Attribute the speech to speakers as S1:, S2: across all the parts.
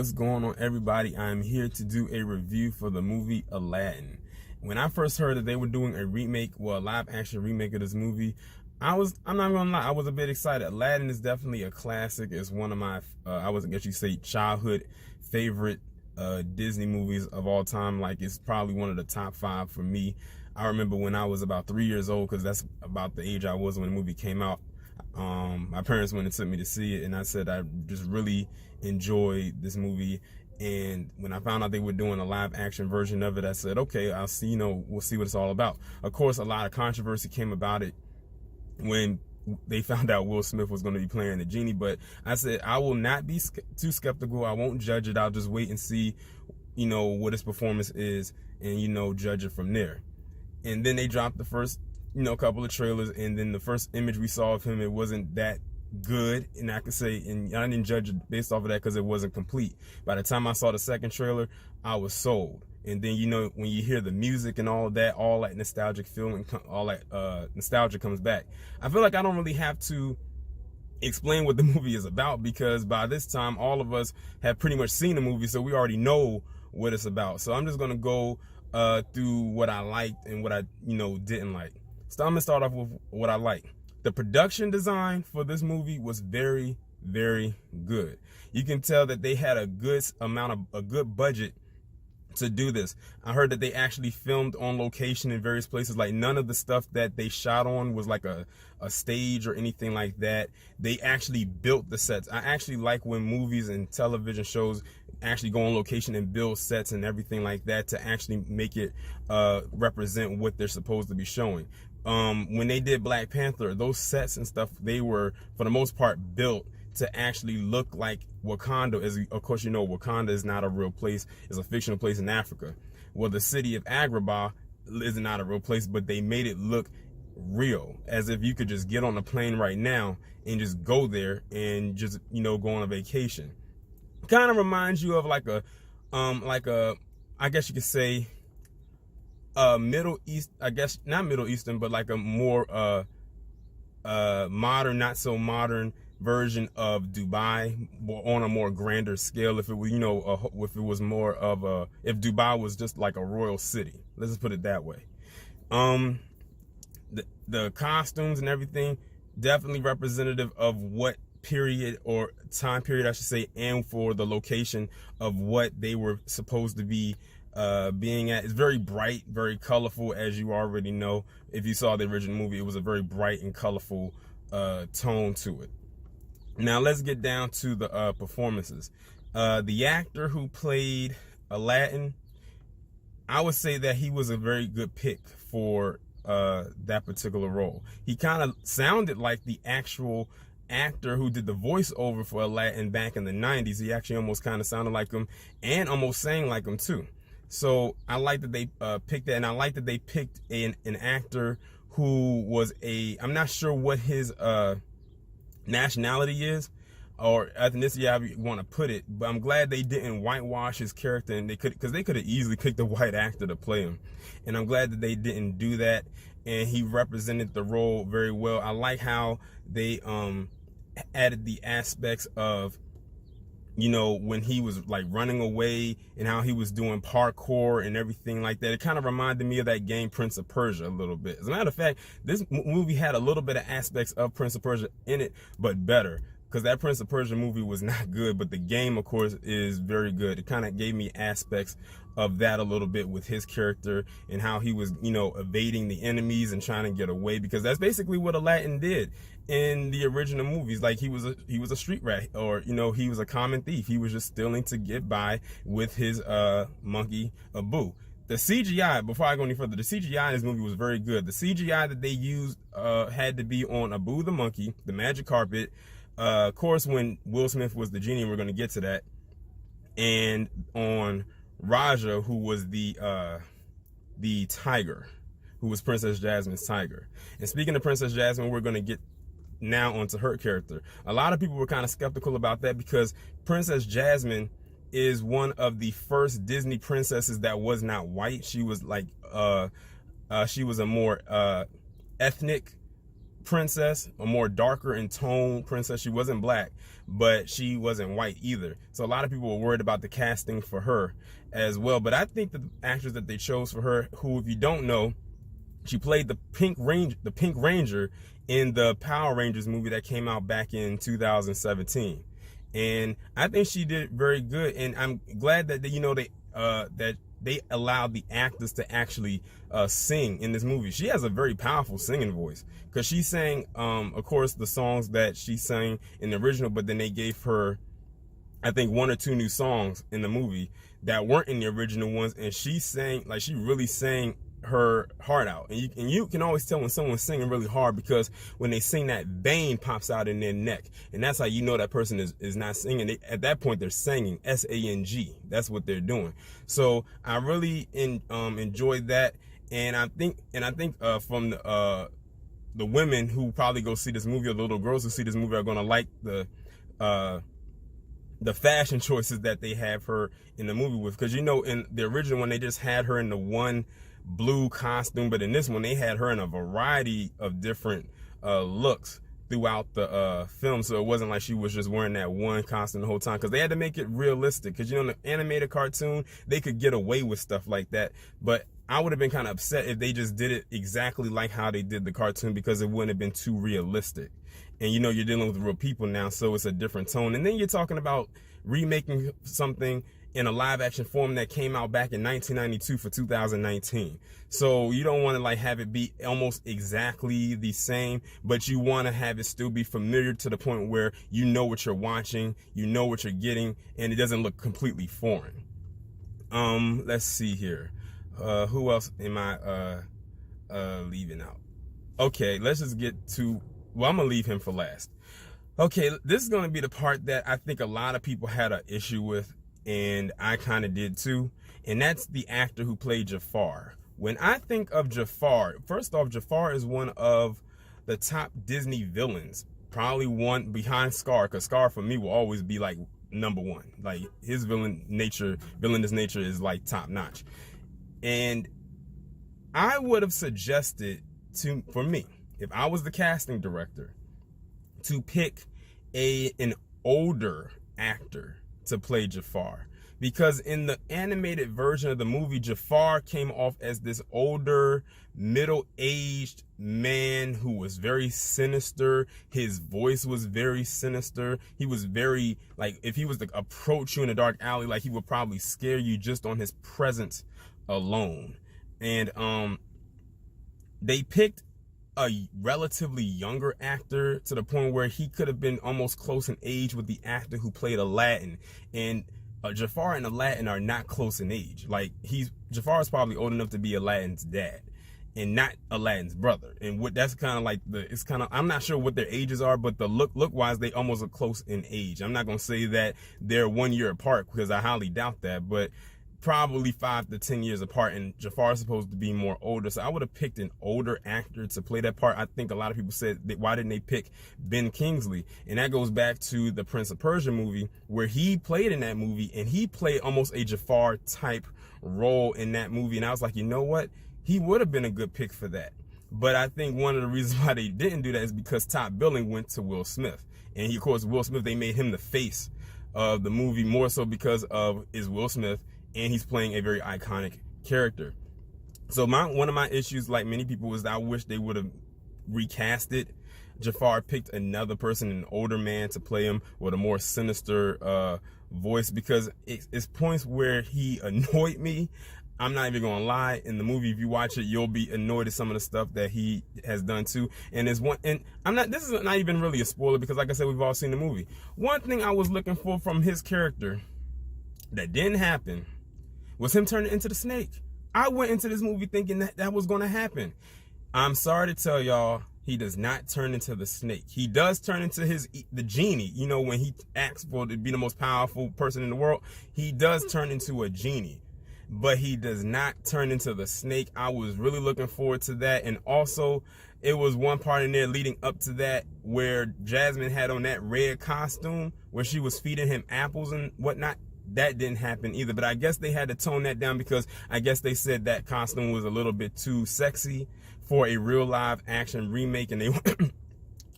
S1: What's going on, everybody? I'm here to do a review for the movie Aladdin. When I first heard that they were doing a remake, well, a live action remake of this movie, I'm not gonna lie, I was a bit excited. Aladdin is definitely a classic. It's one of my, I guess you say, childhood favorite Disney movies of all time. Like, it's probably one of the top 5 for me. I remember when I was about 3 years old, because that's about the age I was when the movie came out. My parents went and took me to see it, and I said I just really enjoyed this movie. And when I found out they were doing a live action version of it, I said, okay, I'll see, we'll see what it's all about. Of course, a lot of controversy came about it when they found out Will Smith was going to be playing the Genie, but I said I will not be too skeptical. I won't judge it. I'll just wait and see, what his performance is, and judge it from there. And then they dropped the first couple of trailers, and then the first image we saw of him, it wasn't that good, and I could say, and I didn't judge it based off of that because it wasn't complete. By the time I saw the second trailer, I was sold. And then when you hear the music and all of that, all that nostalgic feeling, all that nostalgia comes back. I feel like I don't really have to explain what the movie is about, because by this time all of us have pretty much seen the movie, so we already know what it's about. So I'm just gonna go through what I liked and what I didn't like. So I'm gonna start off with what I like. The production design for this movie was very, very good. You can tell that they had a good budget to do this. I heard that they actually filmed on location in various places. Like, none of the stuff that they shot on was like a stage or anything like that. They actually built the sets. I actually like when movies and television shows actually go on location and build sets and everything like that to actually make it represent what they're supposed to be showing. When they did Black Panther, those sets and stuff, they were for the most part built to actually look like Wakanda. As of course, Wakanda is not a real place. It's a fictional place in Africa. Well, the city of Agrabah is not a real place, but they made it look real, as if you could just get on a plane right now and just go there and just go on a vacation. Kind of reminds you of like a I guess you could say Middle East, I guess not Middle Eastern, but like a more modern, not so modern version of Dubai, on a more grander scale. If it was, if it was more of if Dubai was just like a royal city, let's just put it that way. The costumes and everything definitely representative of what period or time period, I should say, and for the location of what they were supposed to be being at. It's very bright, very colorful, as you already know. If you saw the original movie, it was a very bright and colorful tone to it. Now let's get down to the performances. The actor who played Aladdin, I would say that he was a very good pick for that particular role. He kind of sounded like the actual actor who did the voiceover for Aladdin back in the 90s. He actually almost kind of sounded like him and almost sang like him too. So I like that they picked that, and I like that they picked an actor who was I'm not sure what his nationality is or ethnicity, however you want to put it, but I'm glad they didn't whitewash his character, and because they could have easily picked a white actor to play him, and I'm glad that they didn't do that, and he represented the role very well. I like how they added the aspects of when he was like running away and how he was doing parkour and everything like that. It kind of reminded me of that game Prince of Persia a little bit. As a matter of fact, this movie had a little bit of aspects of Prince of Persia in it, but better, because that Prince of Persia movie was not good, but the game, of course, is very good. It kind of gave me aspects of that a little bit with his character and how he was, evading the enemies and trying to get away, because that's basically what Aladdin did in the original movies. Like, he was a street rat, or he was a common thief. He was just stealing to get by with his monkey Abu. The CGI, before I go any further, the CGI in this movie was very good. The CGI that they used had to be on Abu the monkey, the magic carpet, of course, when Will Smith was the genie, we're going to get to that, and on Raja, who was the tiger, who was Princess Jasmine's tiger. And speaking of Princess Jasmine, we're going to get now onto her character. A lot of people were kind of skeptical about that, because Princess Jasmine is one of the first Disney princesses that was not white. She was like she was a more ethnic princess, a more darker in tone princess. She wasn't black, but she wasn't white either. So a lot of people were worried about the casting for her as well. But I think the actress that they chose for her, who, if you don't know, she played the Pink Ranger in the Power Rangers movie that came out back in 2017. And I think she did very good. And I'm glad that they allowed the actors to actually sing in this movie. She has a very powerful singing voice, because she sang, of course, the songs that she sang in the original, but then they gave her, I think, 1 or 2 new songs in the movie that weren't in the original ones, and she sang, like, she really sang her heart out. And you can always tell when someone's singing really hard, because when they sing, that vein pops out in their neck, and that's how you know that person is not singing. At that point, they're singing, S-A-N-G. That's what they're doing. So I really enjoyed that, and I think from the women who probably go see this movie, or the little girls who see this movie, are going to like the fashion choices that they have her in the movie with. Because, you know, in the original one, they just had her in the one blue costume, but in this one, they had her in a variety of different looks throughout the film. So it wasn't like she was just wearing that one costume the whole time, because they had to make it realistic. Because, you know, in the animated cartoon, they could get away with stuff like that, but I would have been kind of upset if they just did it exactly like how they did the cartoon, because it wouldn't have been too realistic. And, you know, you're dealing with real people now, so it's a different tone. And then you're talking about remaking something in a live action form that came out back in 1992 for 2019. So you don't want to like have it be almost exactly the same, but you want to have it still be familiar to the point where you know what you're watching, you know what you're getting, and it doesn't look completely foreign. Let's see here. Who else am I leaving out? Okay, let's just get to, well, I'm gonna leave him for last. Okay, this is gonna be the part that I think a lot of people had an issue with, and I kind of did too, and that's the actor who played Jafar. When I think of Jafar, first off, Jafar is one of the top Disney villains, probably one behind Scar, because Scar for me will always be like #1. Like, his villainous nature is like top notch. And I would have suggested for me, if I was the casting director, to pick an older actor to play Jafar, because in the animated version of the movie, Jafar came off as this older, middle-aged man who was very sinister. His voice was very sinister. He was very, like, if he was to approach you in a dark alley, like, he would probably scare you just on his presence alone. And they picked a relatively younger actor to the point where he could have been almost close in age with the actor who played Aladdin. And Jafar and Aladdin are not close in age. Like, Jafar is probably old enough to be Aladdin's dad and not Aladdin's brother. And that's kind of like I'm not sure what their ages are, but the look wise, they almost look close in age. I'm not going to say that they're 1 year apart, because I highly doubt that, but probably 5 to 10 years apart, and Jafar is supposed to be more older. So I would have picked an older actor to play that part. I think a lot of people said, why didn't they pick Ben Kingsley? And that goes back to the Prince of Persia movie, where he played in that movie, and he played almost a Jafar type role in that movie. And I was like, you know what? He would have been a good pick for that. But I think one of the reasons why they didn't do that is because top billing went to Will Smith. And of course, Will Smith, they made him the face of the movie, more so because of Will Smith, and he's playing a very iconic character. So one of my issues, like many people, is that I wish they would have recasted Jafar, picked another person, an older man, to play him with a more sinister voice, because it's points where he annoyed me. I'm not even gonna lie. In the movie, if you watch it, you'll be annoyed at some of the stuff that he has done too. And this is not even really a spoiler, because like I said, we've all seen the movie. One thing I was looking for from his character that didn't happen was him turning into the snake. I went into this movie thinking that was going to happen. I'm sorry to tell y'all, he does not turn into the snake. He does turn into the genie. You know, when he asks for to be the most powerful person in the world, he does turn into a genie, but he does not turn into the snake. I was really looking forward to that. And also, it was one part in there leading up to that where Jasmine had on that red costume where she was feeding him apples and whatnot. That didn't happen either, but I guess they had to tone that down, because I guess they said that costume was a little bit too sexy for a real live action remake, and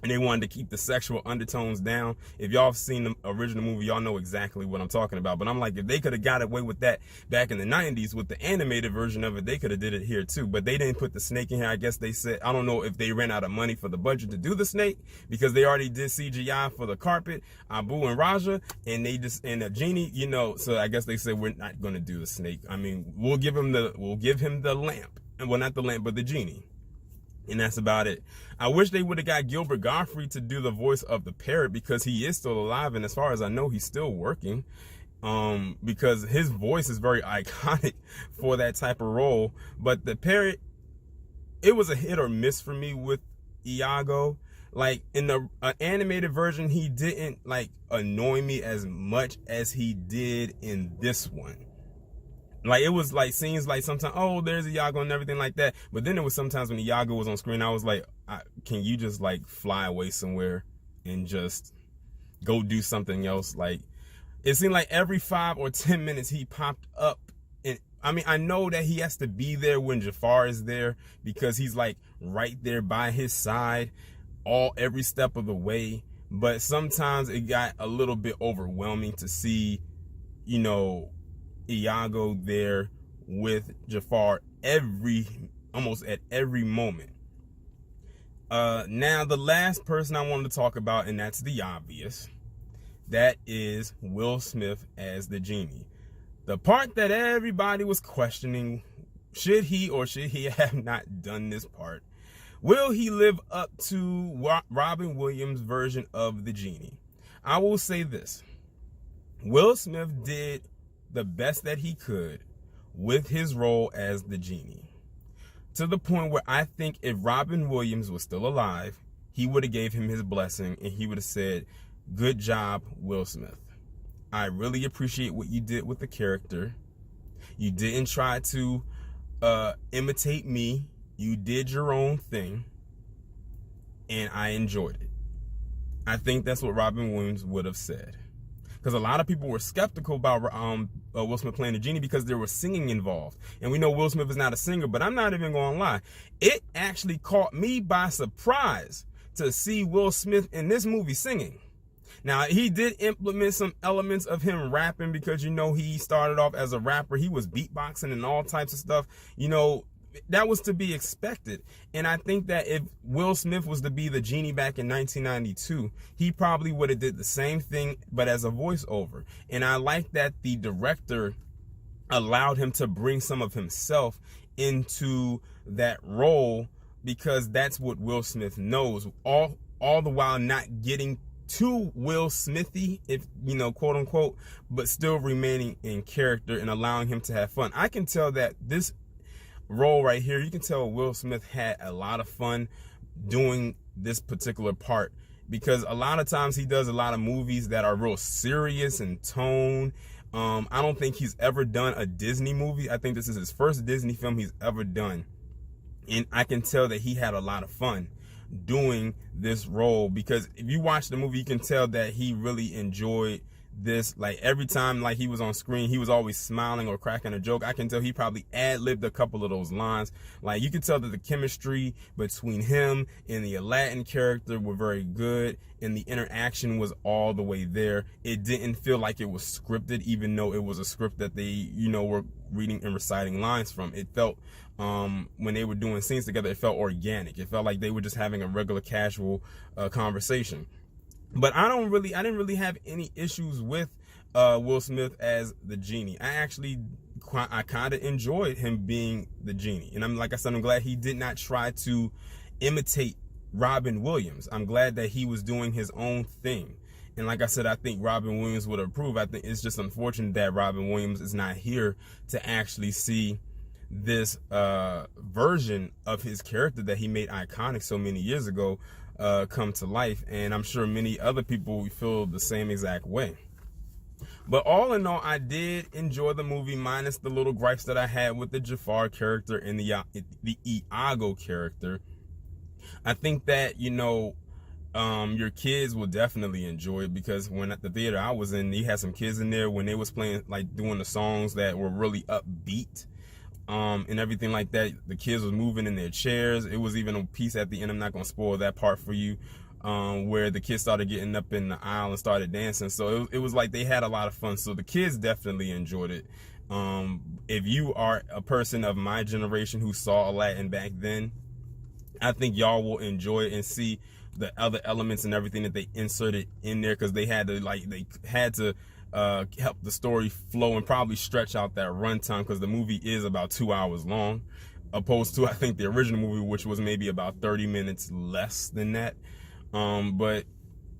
S1: and they wanted to keep the sexual undertones down. If y'all have seen the original movie, y'all know exactly what I'm talking about. But I'm like, if they could have got away with that back in the 90s with the animated version of it, they could have did it here too. But they didn't put the snake in here. I guess they said, I don't know if they ran out of money for the budget to do the snake, because they already did CGI for the carpet, Abu and Raja, and they just, and the genie, you know, so I guess they said, we're not going to do the snake. I mean, we'll give him the lamp, and well, not the lamp, but the genie. And that's about it. I wish they would have got Gilbert Gottfried to do the voice of the parrot, because he is still alive, and as far as I know, he's still working. Because his voice is very iconic for that type of role. But the parrot, it was a hit or miss for me with Iago. Like in the animated version, he didn't like annoy me as much as he did in this one. Like, it was like scenes like sometimes, oh, there's Iago and everything like that. But then there was sometimes when Iago was on screen, I was like, can you just like fly away somewhere and just go do something else? Like, it seemed like every 5 or 10 minutes he popped up. And I mean, I know that he has to be there when Jafar is there, because he's like right there by his side every step of the way. But sometimes it got a little bit overwhelming to see, you know, Iago there with Jafar almost at every moment. Now the last person I wanted to talk about, and that's the obvious, that is Will Smith as the genie. The part that everybody was questioning, should he or should he have not done this part? Will he live up to Robin Williams' version of the genie? I will say this: Will Smith did the best that he could with his role as the genie, to the point where I think if Robin Williams was still alive, he would have gave him his blessing and he would have said, good job, Will Smith. I really appreciate what you did with the character. You didn't try to imitate me. You did your own thing, and I enjoyed it. I think that's what Robin Williams would have said. Because a lot of people were skeptical about Will Smith playing the genie because there was singing involved. And we know Will Smith is not a singer, but I'm not even going to lie. It actually caught me by surprise to see Will Smith in this movie singing. Now, he did implement some elements of him rapping, because, you know, he started off as a rapper. He was beatboxing and all types of stuff. You know, that was to be expected. And I think that if Will Smith was to be the genie back in 1992, he probably would have did the same thing, but as a voiceover. And I like that the director allowed him to bring some of himself into that role, because that's what Will Smith knows, all the while not getting too Will Smithy, if you know, quote unquote, but still remaining in character and allowing him to have fun. I can tell that this role right here, you can tell Will Smith had a lot of fun doing this particular part, because a lot of times he does a lot of movies that are real serious in tone. I don't think he's ever done a Disney movie. I think this is his first Disney film he's ever done, and I can tell that he had a lot of fun doing this role, because if you watch the movie, you can tell that he really enjoyed this. Like, every time like he was on screen, he was always smiling or cracking a joke. I can tell he probably ad-libbed a couple of those lines. Like, you can tell that the chemistry between him and the Aladdin character were very good, and the interaction was all the way there. It didn't feel like it was scripted, even though it was a script that they, you know, were reading and reciting lines from. It felt, when they were doing scenes together, it felt organic. It felt like they were just having a regular casual conversation. But I didn't really have any issues with Will Smith as the genie. I kind of enjoyed him being the genie. And like I said, I'm glad he did not try to imitate Robin Williams. I'm glad that he was doing his own thing. And like I said, I think Robin Williams would approve. I think it's just unfortunate that Robin Williams is not here to actually see this version of his character that he made iconic so many years ago come to life. And I'm sure many other people feel the same exact way. But all in all, I did enjoy the movie, minus the little gripes that I had with the Jafar character and the Iago character. I think that, you know, your kids will definitely enjoy it, because when at the theater I was in, you had some kids in there when they was playing, like doing the songs that were really upbeat. And everything like that. The kids was moving in their chairs. It was even a piece at the end. I'm not going to spoil that part for you. where the kids started getting up in the aisle and started dancing. So it was like they had a lot of fun. So the kids definitely enjoyed it. If you are a person of my generation who saw Aladdin back then, I think y'all will enjoy it and see the other elements and everything that they inserted in there, because they had to help the story flow and probably stretch out that runtime, because the movie is about 2 hours long, opposed to I think the original movie, which was maybe about 30 minutes less than that. But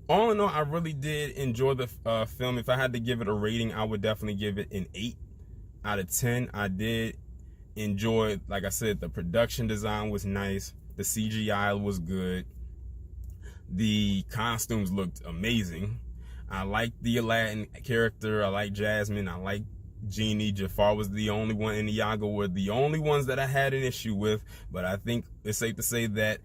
S1: all in all, I really did enjoy the film. If I had to give it a rating, I would definitely give it an 8 out of 10. I did enjoy, like I said, the production design was nice. The CGI was good. The costumes looked amazing. I liked the Aladdin character. I like Jasmine. I like Genie. Jafar was the only one, and Iago were the only ones that I had an issue with. But I think it's safe to say that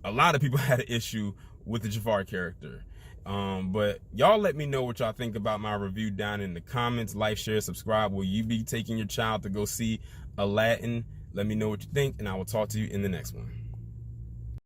S1: a lot of people had an issue with the Jafar character. But y'all let me know what y'all think about my review down in the comments. Like, share, subscribe. Will you be taking your child to go see Aladdin? Let me know what you think, and I will talk to you in the next one.